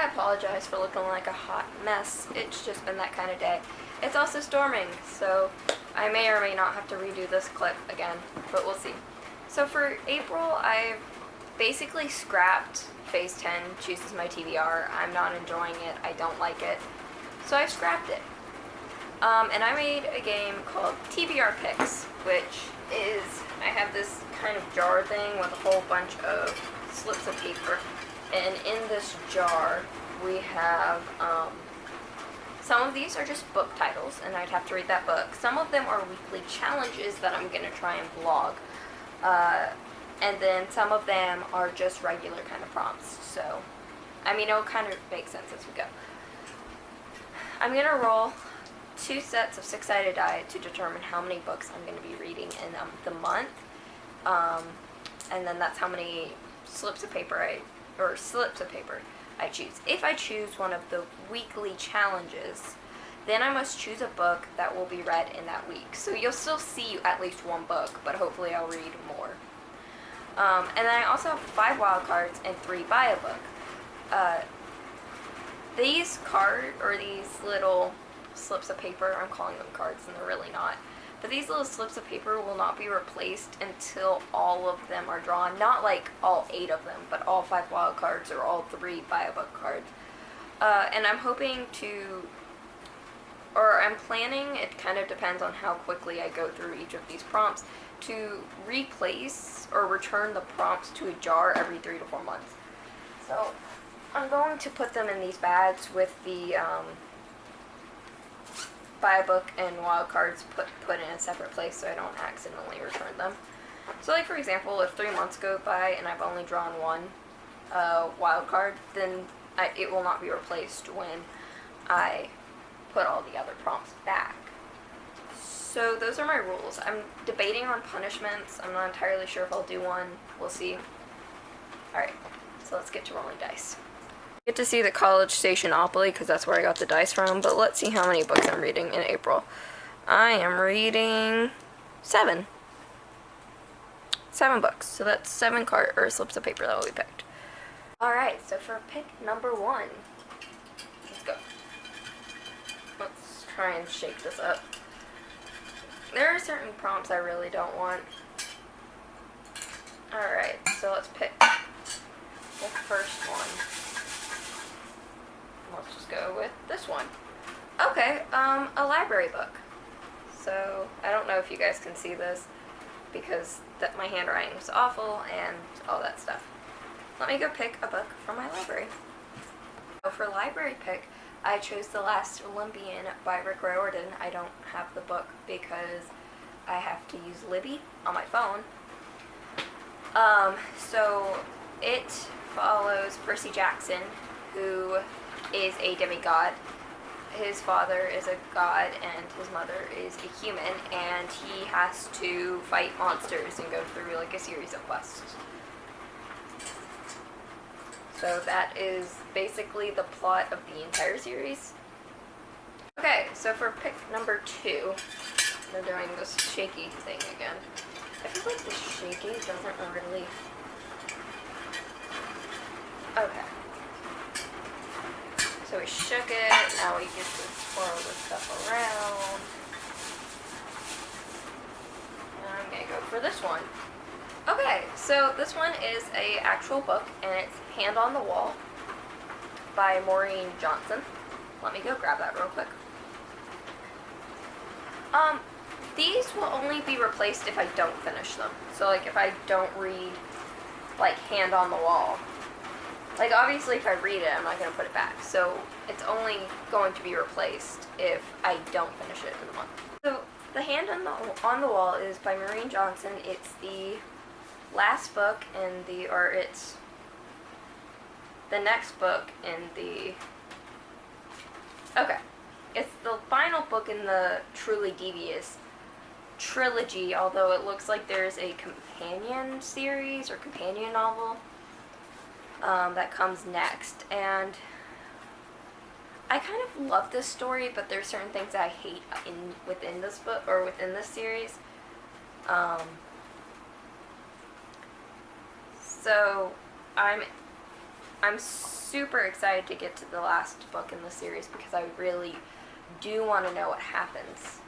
apologize for looking like a hot mess. It's just been that kind of day. It's also storming, so I may or may not have to redo this clip again, but we'll see. So for April, I've basically scrapped Phase 10, Chooses My TBR. I'm not enjoying it. I don't like it. So I've scrapped it. And I made a game called TBR Picks, which is, I have this kind of jar thing with a whole bunch of slips of paper. And in this jar, we have, some of these are just book titles, and I'd have to read that book. Some of them are weekly challenges that I'm going to try and vlog. And then some of them are just regular kind of prompts. So, I mean, it'll kind of make sense as we go. I'm going to roll 2 sets of 6-sided die to determine how many books I'm going to be reading in the month. And then that's how many slips of paper I choose. If I choose one of the weekly challenges, then I must choose a book that will be read in that week. So you'll still see at least one book, but hopefully I'll read more. And then I also have 5 wild cards and 3 buy a book. These little slips of paper, I'm calling them cards and they're really not, but these little slips of paper will not be replaced until all of them are drawn. Not like all 8 of them, but all 5 wild cards or all 3 buy a book cards. And I'm hoping I'm planning, it kind of depends on how quickly I go through each of these prompts, to replace or return the prompts to a jar every 3 to 4 months. So I'm going to put them in these bags with the buy a book and wild cards put in a separate place so I don't accidentally return them. So like for example, if 3 months go by and I've only drawn 1 wild card, then it will not be replaced when I put all the other prompts back. So those are my rules. I'm debating on punishments. I'm not entirely sure if I'll do one. We'll see. Alright, so let's get to rolling dice. I get to see the College Stationopoly because that's where I got the dice from, but let's see how many books I'm reading in April. I am reading 7. 7 books, so that's 7 slips of paper that will be picked. Alright, so for pick number 1, let's go. Let's try and shake this up. There are certain prompts I really don't want. Alright, so let's pick the first one. Let's just go with this one. Okay, a library book. So, I don't know if you guys can see this because my handwriting is awful and all that stuff. Let me go pick a book from my library. So for library pick, I chose The Last Olympian by Rick Riordan. I don't have the book because I have to use Libby on my phone. So it follows Percy Jackson, who is a demigod. His father is a god and his mother is a human, and he has to fight monsters and go through like a series of quests. So that is basically the plot of the entire series. Okay, so for pick number 2, we're doing this shaky thing again. I feel like the shaky doesn't really... Okay. So we shook it, now we get to swirl this stuff around. And I'm gonna go for this one. Okay, so this one is a actual book, and it's Hand on the Wall by Maureen Johnson. Let me go grab that real quick. These will only be replaced if I don't finish them. So like if I don't read like Hand on the Wall. Like obviously if I read it, I'm not going to put it back. So it's only going to be replaced if I don't finish it in the month. So the Hand on the Wall is by Maureen Johnson. It's the last book in it's the next book in it's the final book in the Truly Devious trilogy, although it looks like there's a companion series or companion novel that comes next. And I kind of love this story, but there's certain things that I hate within this book or within this series. So I'm super excited to get to the last book in the series because I really do want to know what happens.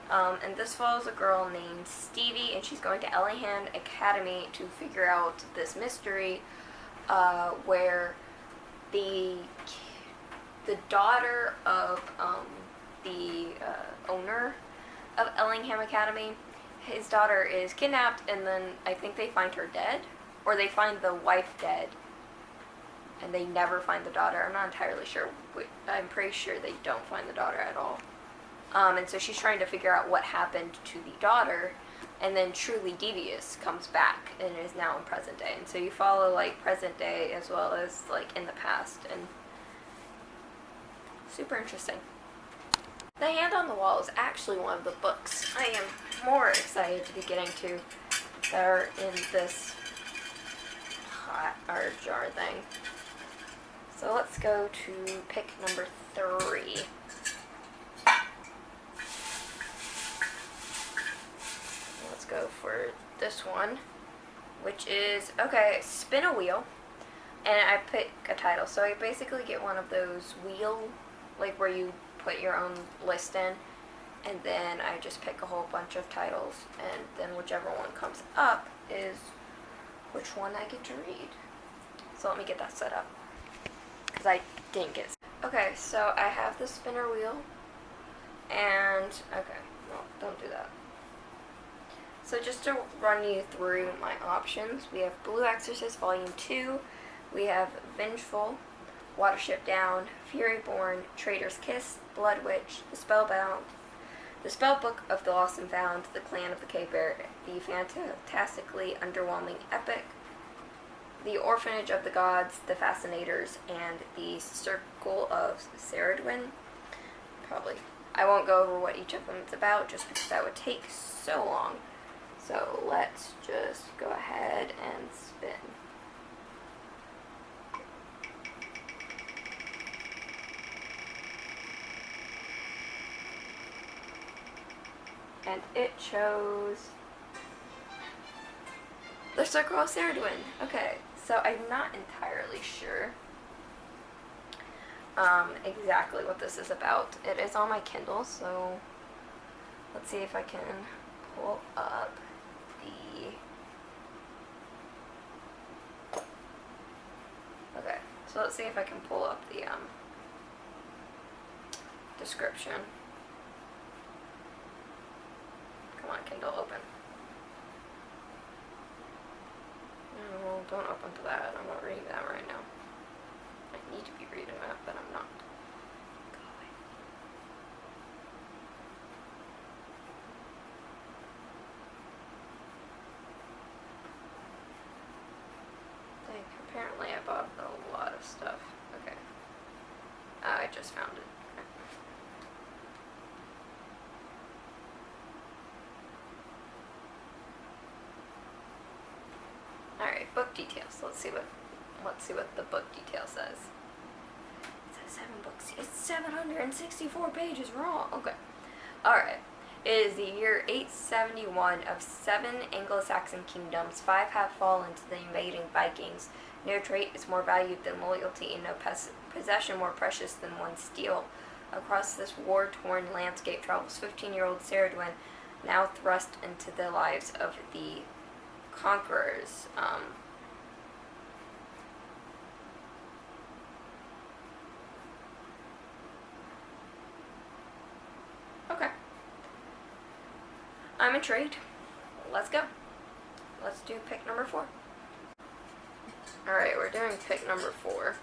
And this follows a girl named Stevie, and she's going to Ellingham Academy to figure out this mystery where the daughter of the owner of Ellingham Academy, his daughter is kidnapped, and then I think they find her dead, or they find the wife dead, and they never find the daughter. I'm not entirely sure. I'm pretty sure they don't find the daughter at all. And so she's trying to figure out what happened to the daughter, and then Truly Devious comes back and is now in present day. And so you follow, like, present day as well as, like, in the past, and super interesting. The Hand on the Wall is actually one of the books I am more excited to be getting to that are in this pot or jar thing. So let's go to pick number 3. Let's go for this one, which is, okay, spin a wheel, and I pick a title. So I basically get one of those wheel, like where you put your own list in, and then I just pick a whole bunch of titles, and then whichever one comes up is which one I get to read. So let me get that set up, because I didn't get it. Okay, so I have the spinner wheel, and, okay, no, don't do that. So just to run you through my options, we have Blue Exorcist Volume 2, we have Vengeful, Watership Down, Fury Born, Traitor's Kiss, Blood Witch, The Spellbound, The Spellbook of the Lost and Found, The Clan of the Cave Bear, The Fantastically Underwhelming Epic, The Orphanage of the Gods, The Fascinators, and The Circle of Ceridwen. Probably. I won't go over what each of them is about, just because that would take so long. So let's just go ahead and spin. And it chose The Circle of Ceridwen. Okay, so I'm not entirely sure exactly what this is about. It is on my Kindle, so let's see if I can pull up the... Okay, so let's see if I can pull up the description. Come on, Kindle, open. No, don't open to that. I'm not reading that right now. I need to be reading that, but I'm not. Go away. Like, apparently I bought a lot of stuff. Okay. I just found it. Alright, book details. Let's see what the book detail says. It says 7 books. It's 764 pages wrong. Okay. Alright. It is the year 871 of 7 Anglo-Saxon kingdoms. 5 have fallen to the invading Vikings. No trait is more valued than loyalty, and no possession more precious than one's steel. Across this war-torn landscape travels 15-year-old Ceridwen, now thrust into the lives of the conquerors. Okay. I'm intrigued. Let's go. Let's do pick number 4. Alright, we're doing pick number 4.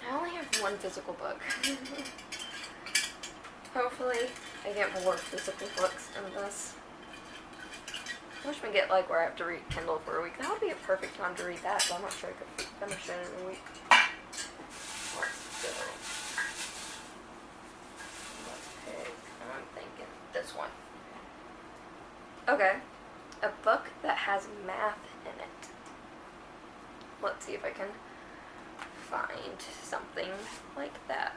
I only have one physical book. Hopefully, I get more physical books in this. I wish we get, like, where I have to read Kindle for a week. That would be a perfect time to read that, but I'm not sure I could finish it in a week. Let's go. Let's pick, I'm thinking this one. Okay. A book that has math in it. Let's see if I can find something like that.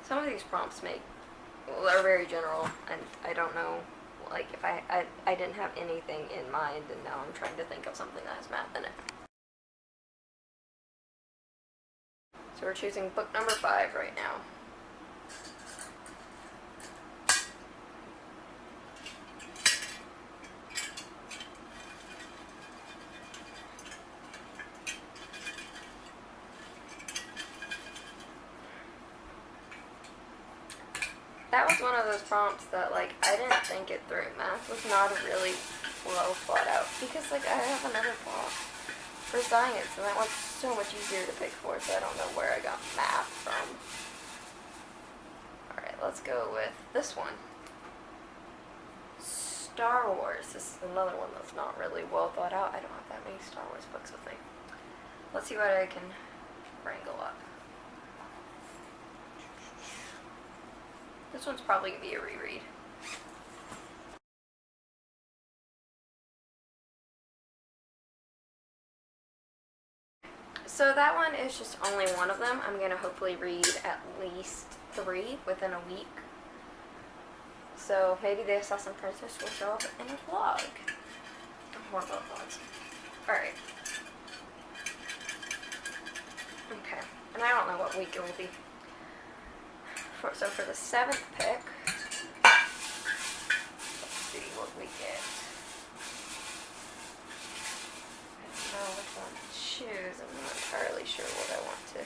Some of these prompts are very general, and I don't know like if I didn't have anything in mind, and now I'm trying to think of something that has math in it. So we're choosing book number 5 right now. That was one of those prompts that, like, I didn't think it through. Math was not a really well thought out, because, like, I have another prompt for science, and that one's so much easier to pick for, so I don't know where I got math from. Alright, let's go with this one. Star Wars. This is another one that's not really well thought out. I don't have that many Star Wars books with me. Let's see what I can wrangle up. This one's probably going to be a reread. So that one is just only one of them. I'm going to hopefully read at least 3 within a week. So maybe the Assassin Princess will show up in a vlog. Horrible vlogs. Alright. Okay. And I don't know what week it will be. So for the 7th pick, let's see what we get. I don't know which one to choose. I'm not entirely sure what I want to.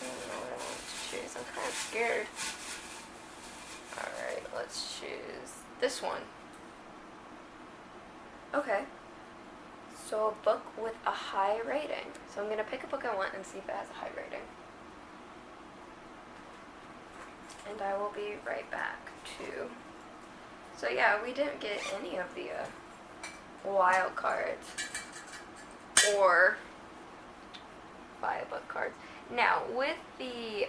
I don't know what I want to choose. I'm kind of scared. Alright, let's choose this one. Okay. So a book with a high rating. So I'm going to pick a book I want and see if it has a high rating. And I will be right back too. So yeah, we didn't get any of the wild cards or buy a book cards. Now with the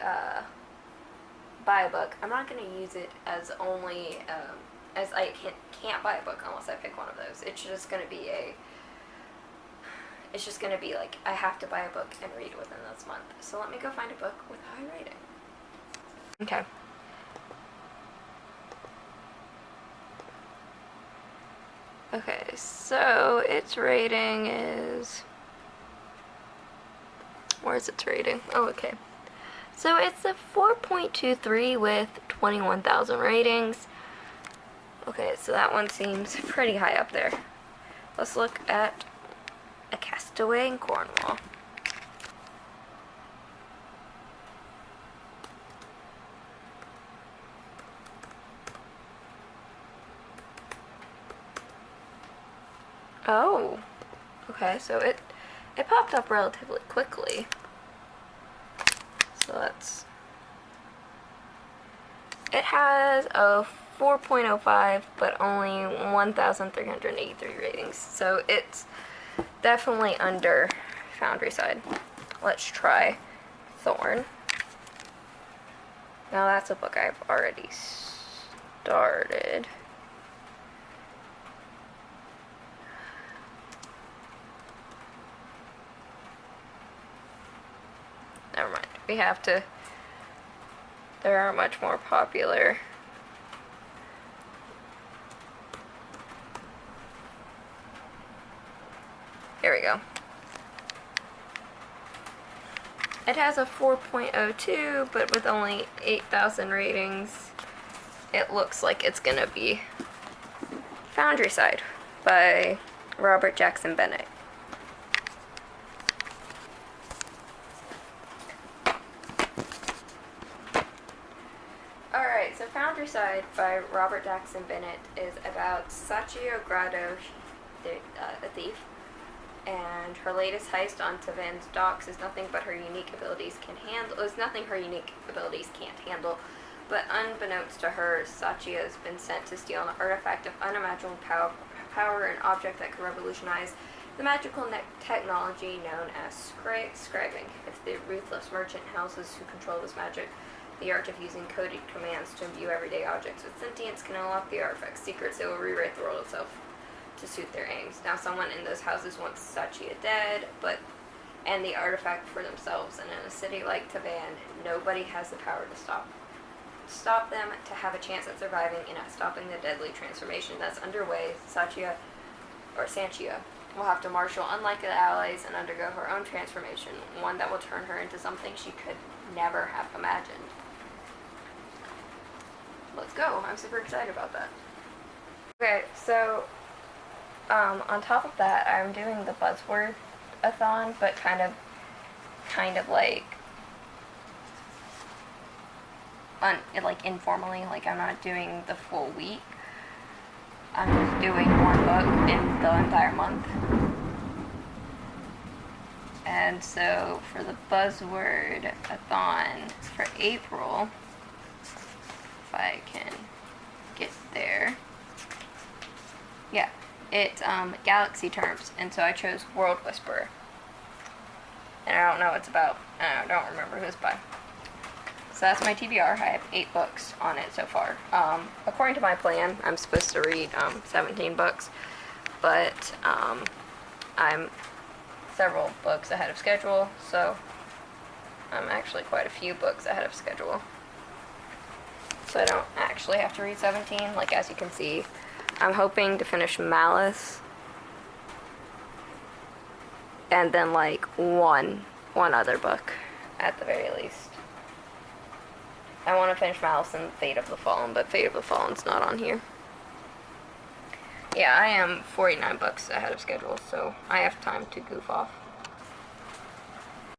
buy a book, I'm not going to use it as only as I can't buy a book unless I pick one of those. It's just going to be like, I have to buy a book and read within this month. So let me go find a book with a high rating. Okay. Okay, so its rating is... Where's its rating? Oh, okay. So it's a 4.23 with 21,000 ratings. Okay, so that one seems pretty high up there. Let's look at A Castaway in Cornwall. Oh, okay, so it popped up relatively quickly. So it has a 4.05, but only 1,383 ratings. So it's definitely under Foundry Side. Let's try Thorn. Now that's a book I've already started. Never mind. We have to... There are much more popular... Here we go. It has a 4.02, but with only 8,000 ratings, it looks like it's gonna be Foundry Side by Robert Jackson Bennett. Alright, so Foundry Side by Robert Jackson Bennett is about Sachio Grado, a thief, and her latest heist on Tavan's docks is nothing her unique abilities can't handle. But unbeknownst to her, Sachio has been sent to steal an artifact of unimaginable power, an object that could revolutionize the magical technology known as scribing. If the ruthless merchant houses who control this magic, the art of using coded commands to imbue everyday objects with sentience can unlock the artifact's secrets. It will rewrite the world itself to suit their aims. Now, someone in those houses wants Sachia dead, and the artifact for themselves. And in a city like Tavan, nobody has the power to stop them to have a chance at surviving and at stopping the deadly transformation that's underway, Sanchia will have to marshal unlikely allies and undergo her own transformation, one that will turn her into something she could never have imagined. Let's go. I'm super excited about that. Okay, so on top of that, I'm doing the buzzword-a-thon, but kind of like informally. Like, I'm not doing the full week. I'm just doing one book in the entire month. And so for the buzzword-a-thon for April, if I can get there. Yeah, it's galaxy terms, and so I chose World Whisperer. And I don't know what it's about, and I don't remember who it's by. So that's my TBR. I have 8 books on it so far. According to my plan, I'm supposed to read 17 books, but I'm several books ahead of schedule, so I'm actually quite a few books ahead of schedule. So I don't actually have to read 17, like as you can see. I'm hoping to finish Malice, and then like one other book at the very least. I want to finish Malice and Fate of the Fallen, but Fate of the Fallen's not on here. Yeah, I am 49 books ahead of schedule, so I have time to goof off.